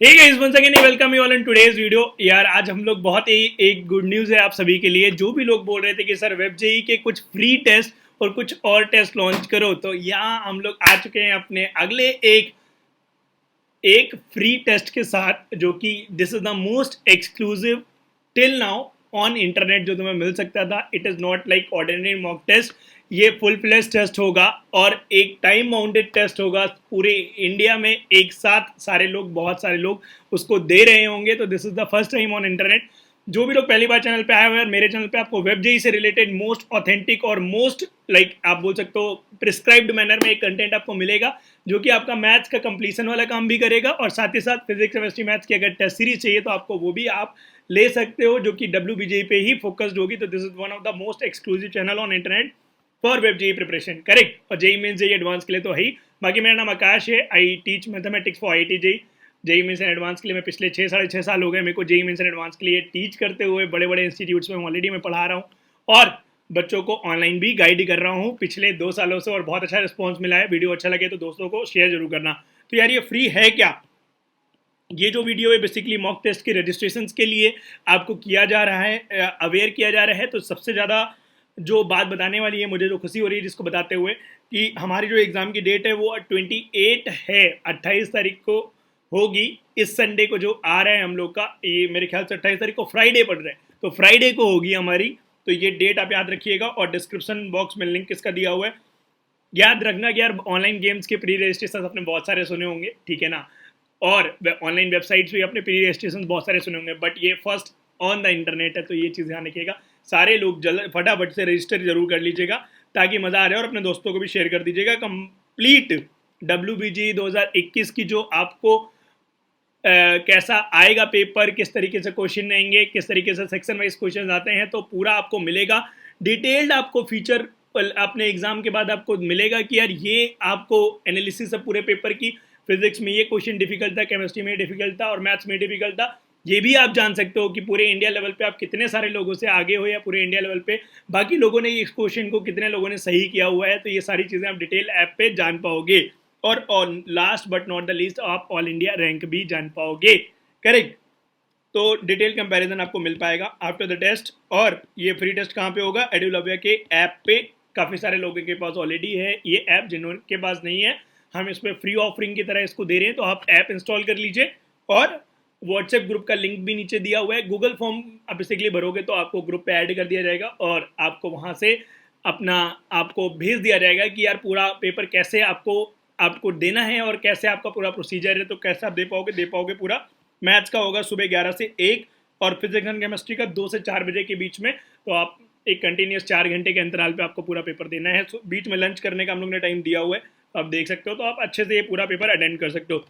Hey guys, once again welcome you all in today's video. यार आज हम लोग बहुत ही एक गुड न्यूज़ है आप सभी के लिए। जो भी लोग बोल रहे थे कि सर वेब जेई के कुछ फ्री टेस्ट और कुछ और टेस्ट लॉन्च करो, तो यहाँ हम लोग आ चुके हैं अपने अगले एक फ्री टेस्ट के साथ, जो कि this is the most exclusive till now on internet जो तुम्हें मिल सकता था। It is not like ordinary mock test, ये फुल फ्लेश टेस्ट होगा और एक टाइम बाउंडेड टेस्ट होगा। पूरे इंडिया में एक साथ सारे लोग, बहुत सारे लोग उसको दे रहे होंगे। तो this is the first time on internet. जो भी लोग पहली बार चैनल पे आए हुए हैं, मेरे चैनल पे आपको वेब जेई से रिलेटेड मोस्ट ऑथेंटिक और मोस्ट लाइक आप बोल सकते हो प्रिस्क्राइब्ड मैनर में एक कंटेंट आपको मिलेगा, जो कि आपका मैथ्स का कंप्लीसन वाला काम भी करेगा और साथ ही साथ फिजिक्स केमिस्ट्री मैथ्स की अगर टेस्ट सीरीज चाहिए तो आपको वो भी आप ले सकते हो, जो कि WBJEE पे ही फोकस्ड होगी। तो this is one of the most exclusive channel on internet for web JEE preparation, correct. और जेई मीन्स जेई एडवांस के लिए तो है ही। बाकी मेरा नाम आकाश है, I teach mathematics for IITJEE। JEE means and advance के लिए मैं पिछले 6 साल हो गए मेरे को जेई मीन्स एंड एडवांस के लिए टीच करते हुए। बड़े बड़े इंस्टीट्यूट्स में ऑलरेडी मैं पढ़ा रहा हूँ और बच्चों को ऑनलाइन भी गाइड कर रहा हूँ पिछले 2 सालों से, और बहुत अच्छा रिस्पॉन्स मिला है। वीडियो अच्छा लगे तो दोस्तों को शेयर जरूर करना। तो यार ये फ्री है क्या? ये जो वीडियो है बेसिकली मॉक टेस्ट के रजिस्ट्रेशन के लिए आपको किया जा रहा है, अवेयर किया जा रहा है। तो सबसे ज़्यादा जो बात बताने वाली है, मुझे जो खुशी हो रही है जिसको बताते हुए, कि हमारी जो एग्ज़ाम की डेट है वो 28 है, 28 तारीख को होगी। इस संडे को जो आ रहा है हम लोग का, ये मेरे ख्याल से 28 तारीख को फ्राइडे पड़ रहा है, तो फ्राइडे को होगी हमारी। तो ये डेट आप याद रखिएगा और डिस्क्रिप्शन बॉक्स में लिंक इसका दिया हुआ है। याद रखना कि यार ऑनलाइन गेम्स के प्री रजिस्ट्रेशन अपने बहुत सारे सुने होंगे, ठीक है ना, और ऑनलाइन वेबसाइट्स भी अपने प्री रजिस्ट्रेशन बहुत सारे सुने होंगे, बट ये फर्स्ट ऑन द इंटरनेट है। तो ये चीज़ ध्यान रखिएगा, सारे लोग जल्द फटाफट से रजिस्टर जरूर कर लीजिएगा ताकि मज़ा आ जाए, और अपने दोस्तों को भी शेयर कर दीजिएगा। कंप्लीट WBJEE 2021 की जो आपको कैसा आएगा पेपर, किस तरीके से क्वेश्चन आएंगे, किस तरीके से सेक्शन वाइज क्वेश्चन आते हैं, तो पूरा आपको मिलेगा। डिटेल्ड आपको फीचर अपने एग्जाम के बाद आपको मिलेगा कि यार ये आपको एनालिसिस है पूरे पेपर की। फिजिक्स में ये क्वेश्चन डिफिकल्ट था, केमिस्ट्री में डिफिकल्ट था और मैथ्स में डिफिकल्ट था। ये भी आप जान सकते हो कि पूरे इंडिया लेवल पे आप कितने सारे लोगों से आगे हो, या पूरे इंडिया लेवल पे बाकी लोगों ने इस क्वेश्चन को कितने लोगों ने सही किया हुआ है। तो ये सारी चीज़ें आप डिटेल ऐप पे जान पाओगे, और last but not the least आप ऑल इंडिया रैंक भी जान पाओगे, करेक्ट। तो डिटेल कंपैरिजन आपको मिल पाएगा आफ्टर द टेस्ट। और ये फ्री टेस्ट कहाँ पे होगा? एडुलव्या के ऐप पे। काफ़ी सारे लोगों के पास ऑलरेडी है ये ऐप, जिनके पास नहीं है हम इस पर फ्री ऑफरिंग की तरह इसको दे रहे हैं। तो आप ऐप इंस्टॉल कर लीजिए, और व्हाट्सएप ग्रुप का लिंक भी नीचे दिया हुआ है। गूगल फॉर्म आप बेसिकली भरोगे तो आपको ग्रुप पे ऐड कर दिया जाएगा, और आपको वहाँ से अपना आपको भेज दिया जाएगा कि यार पूरा पेपर कैसे आपको देना है और कैसे आपका पूरा प्रोसीजर है। तो कैसे आप दे पाओगे पूरा। मैथ्स का होगा सुबह 11 से 1 और फिजिक्स एंड केमिस्ट्री का 2 से 4 बजे के बीच में। तो आप एक कंटिन्यूस 4 घंटे के अंतराल पे आपको पूरा पेपर देना है। बीच में लंच करने का हम लोग ने टाइम दिया हुआ है, आप देख सकते हो। तो आप अच्छे से ये पूरा पेपर अटेंड कर सकते हो।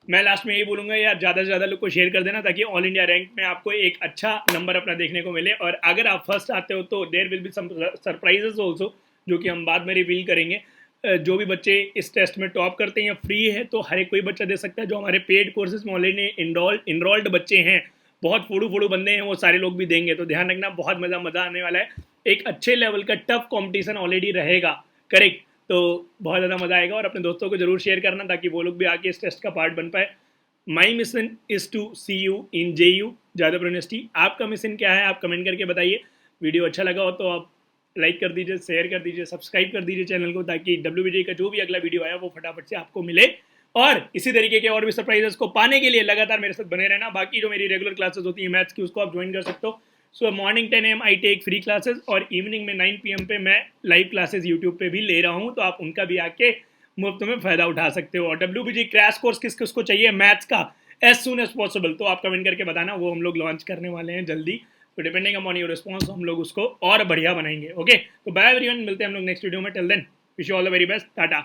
मैं लास्ट में यही बोलूँगा यार, ज़्यादा से ज़्यादा लोग को शेयर कर देना ताकि ऑल इंडिया रैंक में आपको एक अच्छा नंबर अपना देखने को मिले। और अगर आप फर्स्ट आते हो तो there will be some surprises also, जो कि हम बाद में रिवील करेंगे। जो भी बच्चे इस टेस्ट में टॉप करते हैं या फ्री है, तो हर एक कोई बच्चा दे सकता है। जो हमारे पेड कोर्सेज में ऑलरेडी इनरोल्ड बच्चे हैं, बहुत फोड़ू बंदे हैं, वो सारे लोग भी देंगे। तो ध्यान रखना, बहुत मज़ा आने वाला है। एक अच्छे लेवल का टफ कॉम्पिटिशन ऑलरेडी रहेगा, करेक्ट। तो बहुत ज़्यादा मज़ा आएगा, और अपने दोस्तों को जरूर शेयर करना ताकि वो लोग भी आके इस टेस्ट का पार्ट बन पाए। My mission is to see you in JU Jadavpur university. आपका मिशन क्या है आप कमेंट करके बताइए। वीडियो अच्छा लगा हो तो आप लाइक कर दीजिए, शेयर कर दीजिए, सब्सक्राइब कर दीजिए चैनल को, ताकि WBJEE का जो भी अगला वीडियो आया वो फटाफट से आपको मिले। और इसी तरीके के और भी सरप्राइजेस को पाने के लिए लगातार मेरे साथ बने रहना। बाकी जो मेरी रेगुलर क्लासेस होती हैं मैथ्स की, उसको आप ज्वाइन कर सकते हो। So morning 10 AM I take free classes, और इवनिंग में 9 PM पे मैं लाइव क्लासेस यूट्यूब पे भी ले रहा हूँ। तो आप उनका भी आके मुफ्त में फ़ायदा उठा सकते हो। और WBJEE क्रैश कोर्स किस किसको चाहिए मैथ्स का एज सुन एज पॉसिबल, तो आप कमेंट करके बताना, वो हम लोग लॉन्च करने वाले हैं जल्दी। तो डिपेंडिंग अपॉन योर रिस्पॉन्स हम लोग उसको और बढ़िया बनाएंगे। ओके, तो बाय एवरीवन, मिलते हैं हम लोग नेक्स्ट वीडियो में। Till then wish you all the very best, Tata.